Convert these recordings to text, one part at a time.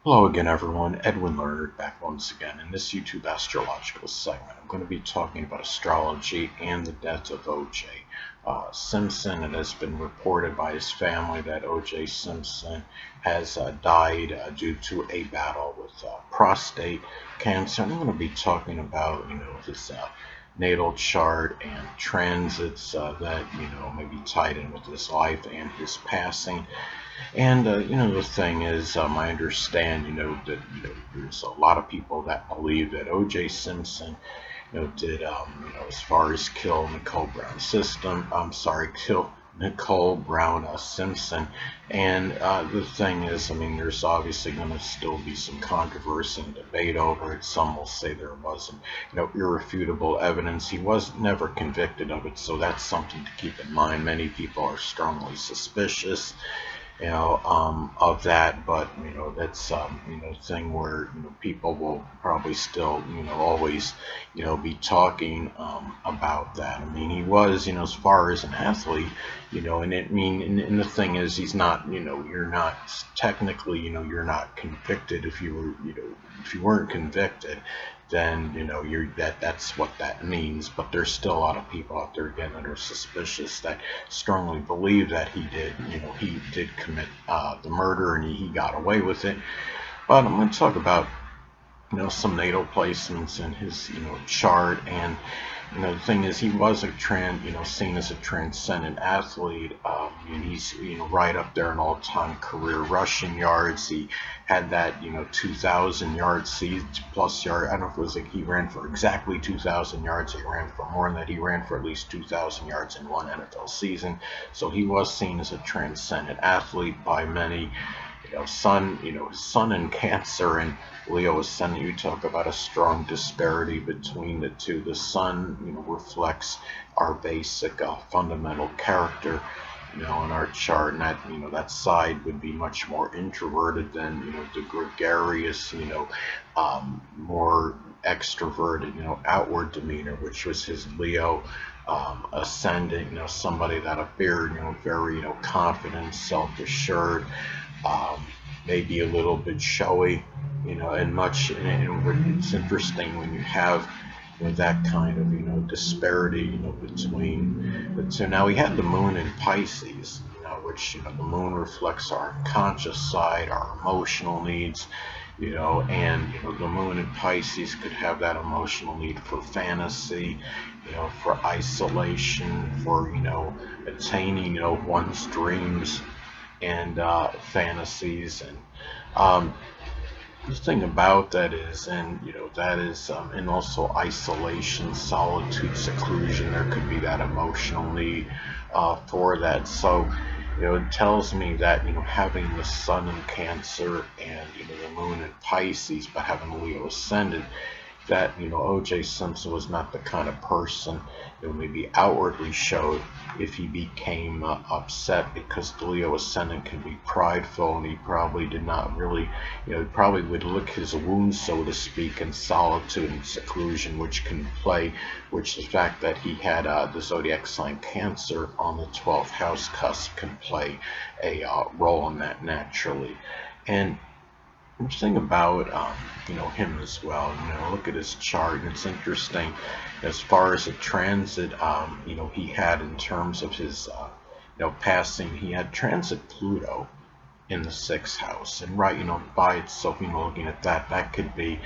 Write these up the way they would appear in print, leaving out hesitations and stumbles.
Hello again, everyone. Edwin Learnard back once again. In this YouTube Astrological segment, I'm going to be talking about astrology and the death of OJ Simpson. It has been reported by his family that OJ Simpson has died due to a battle with prostate cancer. And I'm going to be talking about, his natal chart and transits that, maybe tied in with his life and his passing. And the thing is, I understand, that there's a lot of people that believe that O.J. Simpson, did, as far as kill Nicole Brown system. I'm sorry, kill Nicole Brown Simpson. And the thing is, there's obviously going to still be some controversy and debate over it. Some will say there wasn't, irrefutable evidence. He was never convicted of it, so that's something to keep in mind. Many people are strongly suspicious of that, but that's thing where people will probably still always be talking about that. He was as far as an athlete, and the thing is, he's not, you're not technically, you're not convicted. If you were, if you weren't convicted, then that's what that means. But there's still a lot of people out there again that are suspicious, that strongly believe that he did commit the murder, and he got away with it. But I'm going to talk about some natal placements in his chart. And the thing is, he was seen as a transcendent athlete. And he's right up there in all-time career rushing yards. He had that 2,000 yard season plus yard. I don't know if it was like he ran for exactly 2,000 yards. He ran for more than that. He ran for at least 2,000 yards in one NFL season. So he was seen as a transcendent athlete by many. His sun in Cancer and Leo ascendant. You talk about a strong disparity between the two. The sun, reflects our basic fundamental character, in our chart, and that that side would be much more introverted than the gregarious, more extroverted, outward demeanor, which was his Leo ascendant. Somebody that appeared, very, confident, self-assured, maybe a little bit showy, and much. And it's interesting when you have that kind of disparity between the two. Now, we had the moon in Pisces, which the moon reflects our conscious side, our emotional needs, and the moon in Pisces could have that emotional need for fantasy, for isolation, for attaining one's dreams and fantasies. And the thing about that is, and and also isolation, solitude, seclusion, there could be that emotional need for that. So it tells me that having the sun in Cancer and the moon in Pisces, but having Leo ascendant, that O.J. Simpson was not the kind of person maybe outwardly showed if he became upset, because the Leo ascendant can be prideful, and he probably did not really, he probably would lick his wounds, so to speak, in solitude and seclusion, which the fact that he had the zodiac sign Cancer on the 12th house cusp can play a role in that naturally. And the thing about him as well, look at his chart, and it's interesting as far as a transit he had in terms of his passing. He had transit Pluto in the 6th house, and by itself, looking at that could be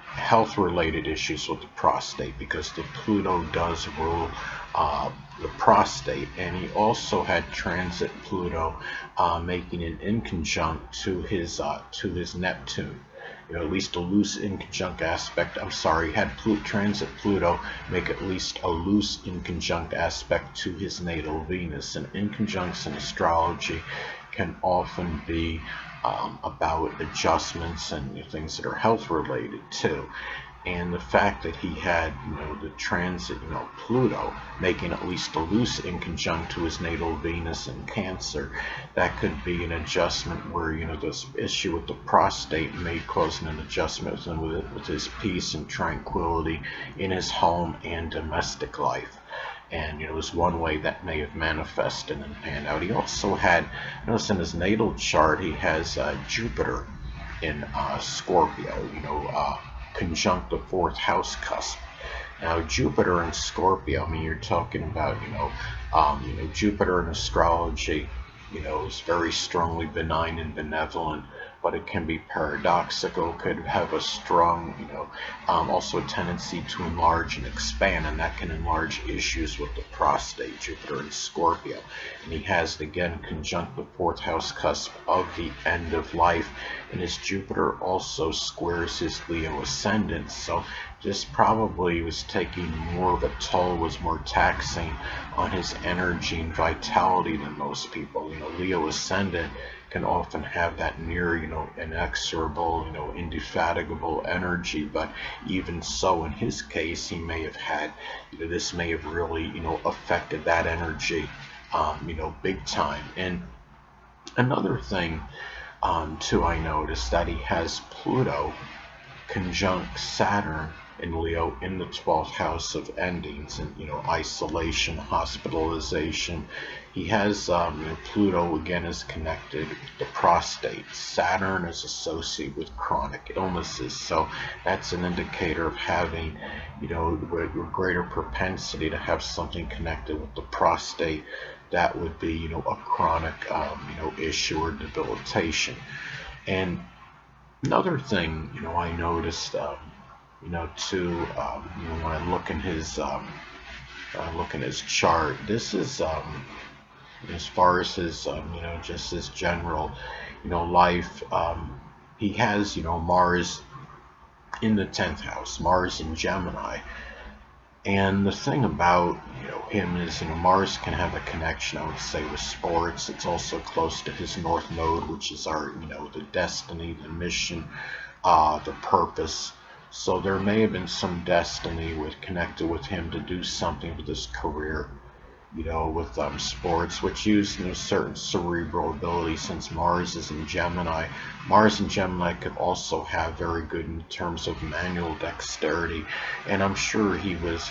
health related issues with the prostate, because the Pluto does rule the prostate. And he also had transit Pluto making an inconjunct to his Neptune, at least a loose inconjunct aspect. I'm sorry, he had transit Pluto make at least a loose inconjunct aspect to his natal Venus. And inconjuncts in astrology can often be about adjustments and things that are health related too. And the fact that he had the transit Pluto making at least a loose inconjunct to his natal Venus in Cancer, that could be an adjustment where this issue with the prostate may cause an adjustment with his peace and tranquility in his home and domestic life. And it was one way that may have manifested and panned out. He also had, notice in his natal chart, he has Jupiter in Scorpio, conjunct the fourth house cusp. Now, Jupiter in Scorpio, I mean, you're talking about, Jupiter in astrology, is very strongly benign and benevolent, but it can be paradoxical, could have a strong, also a tendency to enlarge and expand, and that can enlarge issues with the prostate, Jupiter in Scorpio. And he has, again, conjunct the fourth house cusp of the end of life, and his Jupiter also squares his Leo ascendant, so this probably was taking more of a toll, was more taxing on his energy and vitality than most people. Leo ascendant can often have that near, inexorable, indefatigable energy, but even so, in his case, he may have had, this may have really, affected that energy, big time. And another thing, too, I noticed that he has Pluto conjunct Saturn in Leo in the 12th house of endings and isolation, hospitalization. He has Pluto again is connected with the prostate. Saturn is associated with chronic illnesses, so that's an indicator of having a greater propensity to have something connected with the prostate. That would be a chronic issue or debilitation. And another thing, I noticed, too, when I look in his chart, this is, as far as his, just his general, life, he has, Mars in the 10th house, Mars in Gemini. And the thing about him is Mars can have a connection, I would say, with sports. It's also close to his North Node, which is our the destiny, the mission, the purpose. So there may have been some destiny connected with him to do something with his career, with sports, which use certain cerebral ability. Since Mars is in Gemini, Mars in Gemini could also have very good in terms of manual dexterity, and I'm sure he was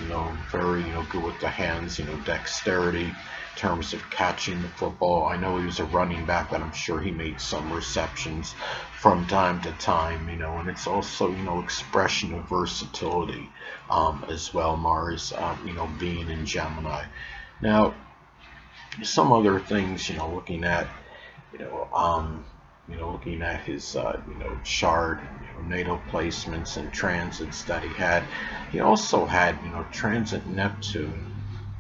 very good with the hands, dexterity in terms of catching the football. I know he was a running back, but I'm sure he made some receptions from time to time, and it's also expression of versatility as well, Mars being in Gemini. Now, some other things, looking at, looking at his, chart, natal placements and transits that he had. He also had, transit Neptune,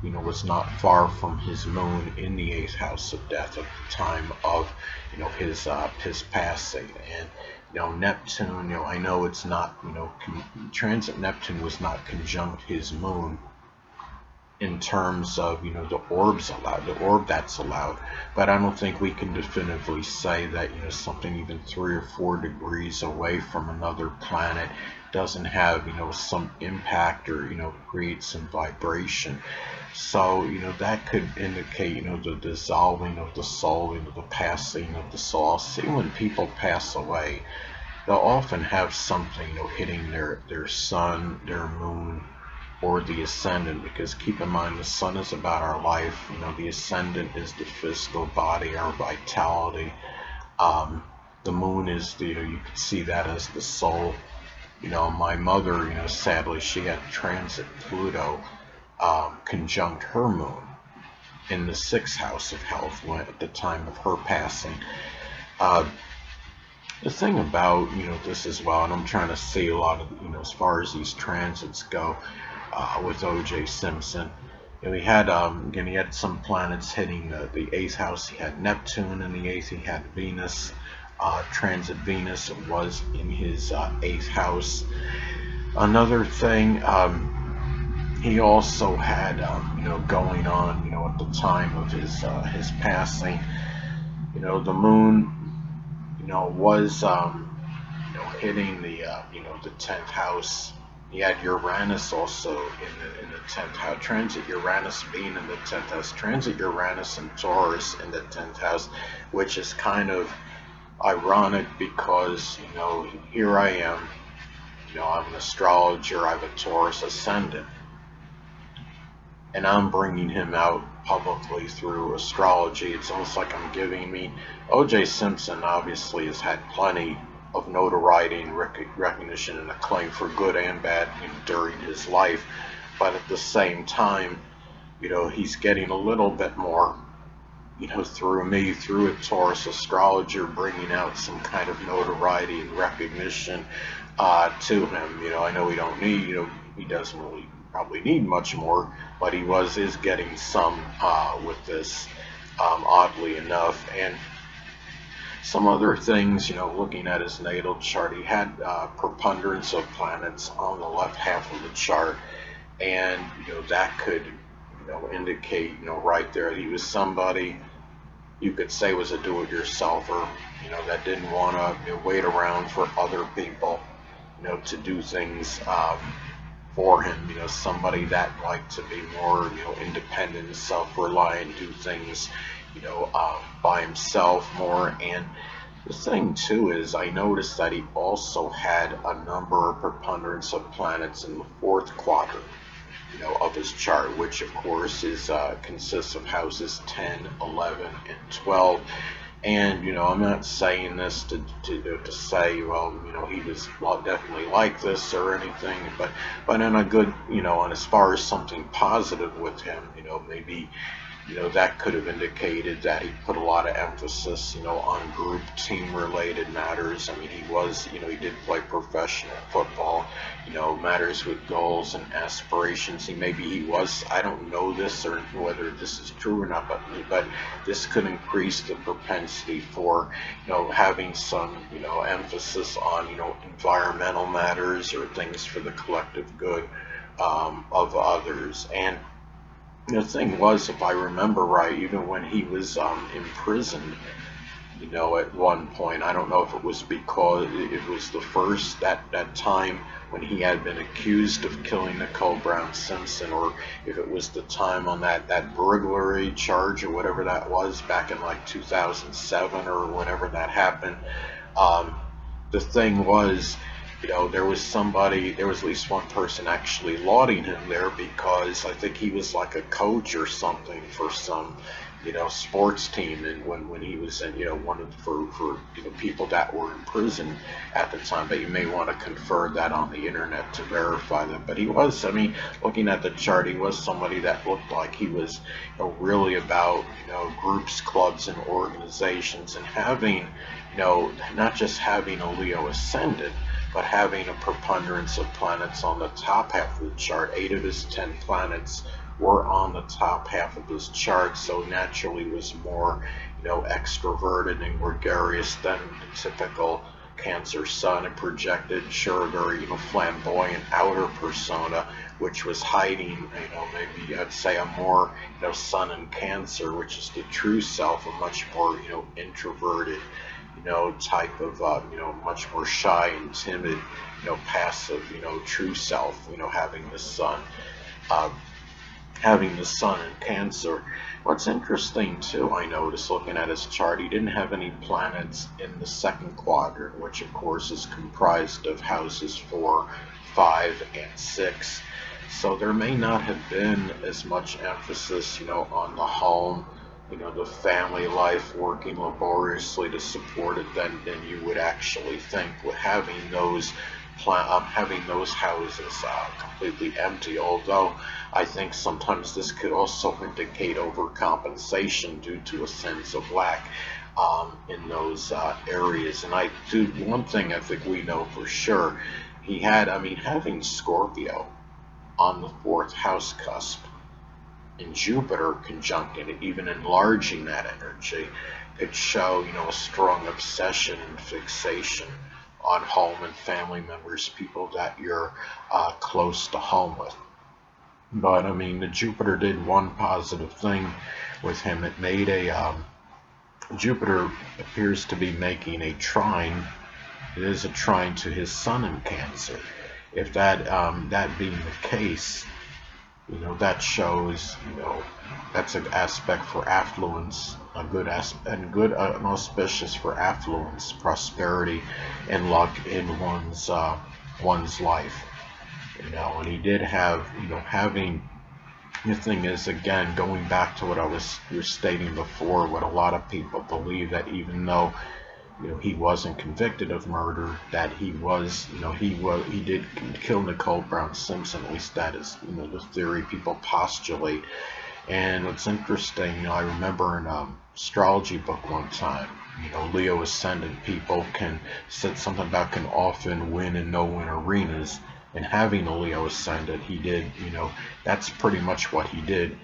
was not far from his moon in the 8th house of death at the time of, his passing. And Neptune, I know it's not, transit Neptune was not conjunct his moon in terms of the orbs allowed, the orb that's allowed, but I don't think we can definitively say that something even 3 or 4 degrees away from another planet doesn't have some impact or create some vibration. So that could indicate the dissolving of the soul, the passing of the soul. I'll see when people pass away, they'll often have something hitting their sun, their moon, or the ascendant, because keep in mind the sun is about our life, the ascendant is the physical body, our vitality. The moon is you can see that as the soul. My mother, sadly, she had transit Pluto conjunct her moon in the 6th house of health at the time of her passing. The thing about this as well, and I'm trying to see a lot of as far as these transits go, with OJ Simpson, he had again, he had some planets hitting the 8th house. He had Neptune in the 8th. He had Venus. Transit Venus was in his 8th house. Another thing, he also had going on at the time of his passing, the moon was hitting the the 10th house. He had Uranus also in the 10th house. Transit Uranus being in the 10th house. Transit Uranus and Taurus in the 10th house, which is kind of ironic because here I am, I'm an astrologer. I have a Taurus ascendant, and I'm bringing him out publicly through astrology. It's almost like I'm giving me. OJ Simpson obviously has had plenty of notoriety and recognition and acclaim for good and bad during his life, but at the same time, he's getting a little bit more, through me, through a Taurus astrologer, bringing out some kind of notoriety and recognition to him. I know he don't need, he doesn't really probably need much more, but is getting some with this, oddly enough. And some other things, looking at his natal chart, he had preponderance of planets on the left half of the chart, and that could indicate right there he was somebody you could say was a do-it-yourselfer, that didn't want to wait around for other people to do things for him. Somebody that liked to be more independent, self-reliant, do things by himself more. And the thing too is, I noticed that he also had a number of preponderance of planets in the fourth quadrant of his chart, which of course is consists of houses 10, 11, and 12. And I'm not saying this to say, well, he was definitely like this or anything, but in a good, and as far as something positive with him, maybe that could have indicated that he put a lot of emphasis, on group team related matters. I mean, he did play professional football, matters with goals and aspirations. He was, I don't know this or whether this is true or not, but this could increase the propensity for, having some, emphasis on, environmental matters or things for the collective good, of others. And the thing was, if I remember right, even when he was imprisoned, at one point, I don't know if it was because it was the first, that time when he had been accused of killing Nicole Brown Simpson, or if it was the time on that burglary charge or whatever that was back in like 2007 or whenever that happened. The thing was, there was at least one person actually lauding him there, because I think he was like a coach or something for some, sports team, and when he was in, one of for people that were in prison at the time. But you may want to confer that on the internet to verify that. But he was, looking at the chart, he was somebody that looked like he was, really about, groups, clubs, and organizations, and having, not just having a Leo ascendant, but having a preponderance of planets on the top half of the chart. 8 of his 10 planets were on the top half of his chart, so naturally was more, extroverted and gregarious than the typical Cancer Sun, and projected, sure, very, flamboyant outer persona, which was hiding, maybe I'd say a more, Sun in Cancer, which is the true self, a much more, introverted, type of, much more shy and timid, passive, true self, having the sun in Cancer. What's interesting too, I noticed looking at his chart, he didn't have any planets in the second quadrant, which of course is comprised of houses 4, 5, and 6. So there may not have been as much emphasis, on the home, the family life, working laboriously to support it than you would actually think, with having those houses completely empty. Although I think sometimes this could also indicate overcompensation due to a sense of lack in those areas. And one thing I think we know for sure, he had, having Scorpio on the 4th house cusp, in Jupiter conjunct it, even enlarging that energy, could show, a strong obsession and fixation on home and family members, people that you're close to home with. But the Jupiter did one positive thing with him. It made Jupiter appears to be making a trine. It is a trine to his Sun in Cancer. If that being the case, that shows, that's an aspect for affluence, a good and auspicious for affluence, prosperity, and luck in one's life. And he did have, having The thing is, again, going back to what I was stating before, what a lot of people believe, that even though he wasn't convicted of murder, that he did kill Nicole Brown Simpson. At least that is the theory people postulate. And what's interesting, I remember in astrology book one time, Leo ascendant people said something about can often win and no win arenas. And having a Leo ascendant, he did, that's pretty much what he did,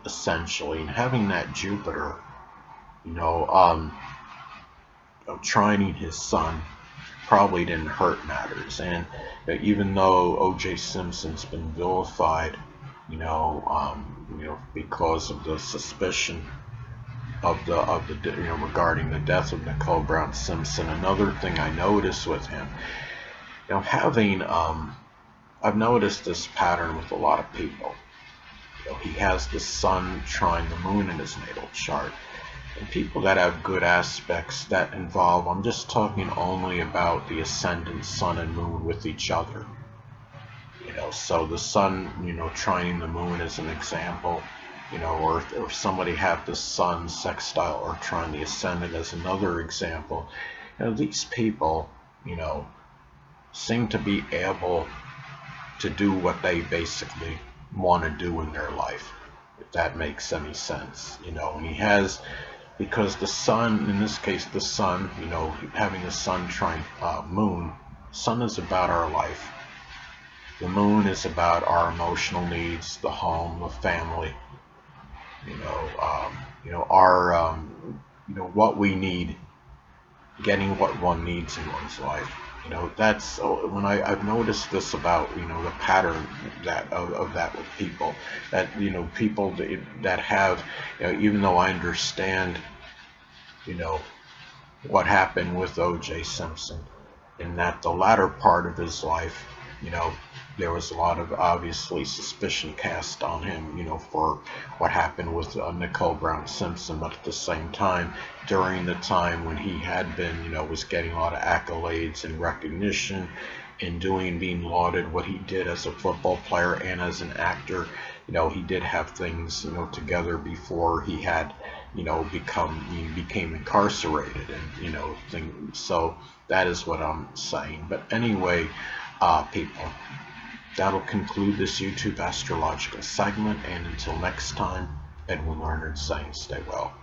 essentially. And having that Jupiter, trining his sun probably didn't hurt matters. And even though OJ Simpson's been vilified, because of the suspicion of the regarding the death of Nicole Brown Simpson, another thing I noticed with him, I've noticed this pattern with a lot of people. He has the sun trine the moon in his natal chart. And people that have good aspects that involve, I'm just talking only about the ascendant sun and moon with each other. So the sun, trining the moon as an example, or somebody have the sun sextile or trine the ascendant as another example. These people, seem to be able to do what they basically want to do in their life, if that makes any sense. And he has, because the sun, in this case the sun, having the sun trine moon, sun is about our life. The moon is about our emotional needs, the home, the family, our, what we need, getting what one needs in one's life. That's when I've noticed this about, the pattern of that with people, that, people that have, even though I understand, what happened with OJ Simpson, in that the latter part of his life, there was a lot of obviously suspicion cast on him, for what happened with Nicole Brown Simpson. But at the same time, during the time when he had been, was getting a lot of accolades and recognition and being lauded what he did as a football player and as an actor, he did have things, together before he had, became incarcerated, and, things. So that is what I'm saying. But anyway, people, that'll conclude this YouTube astrological segment, and until next time, Edwin Learnard saying stay well.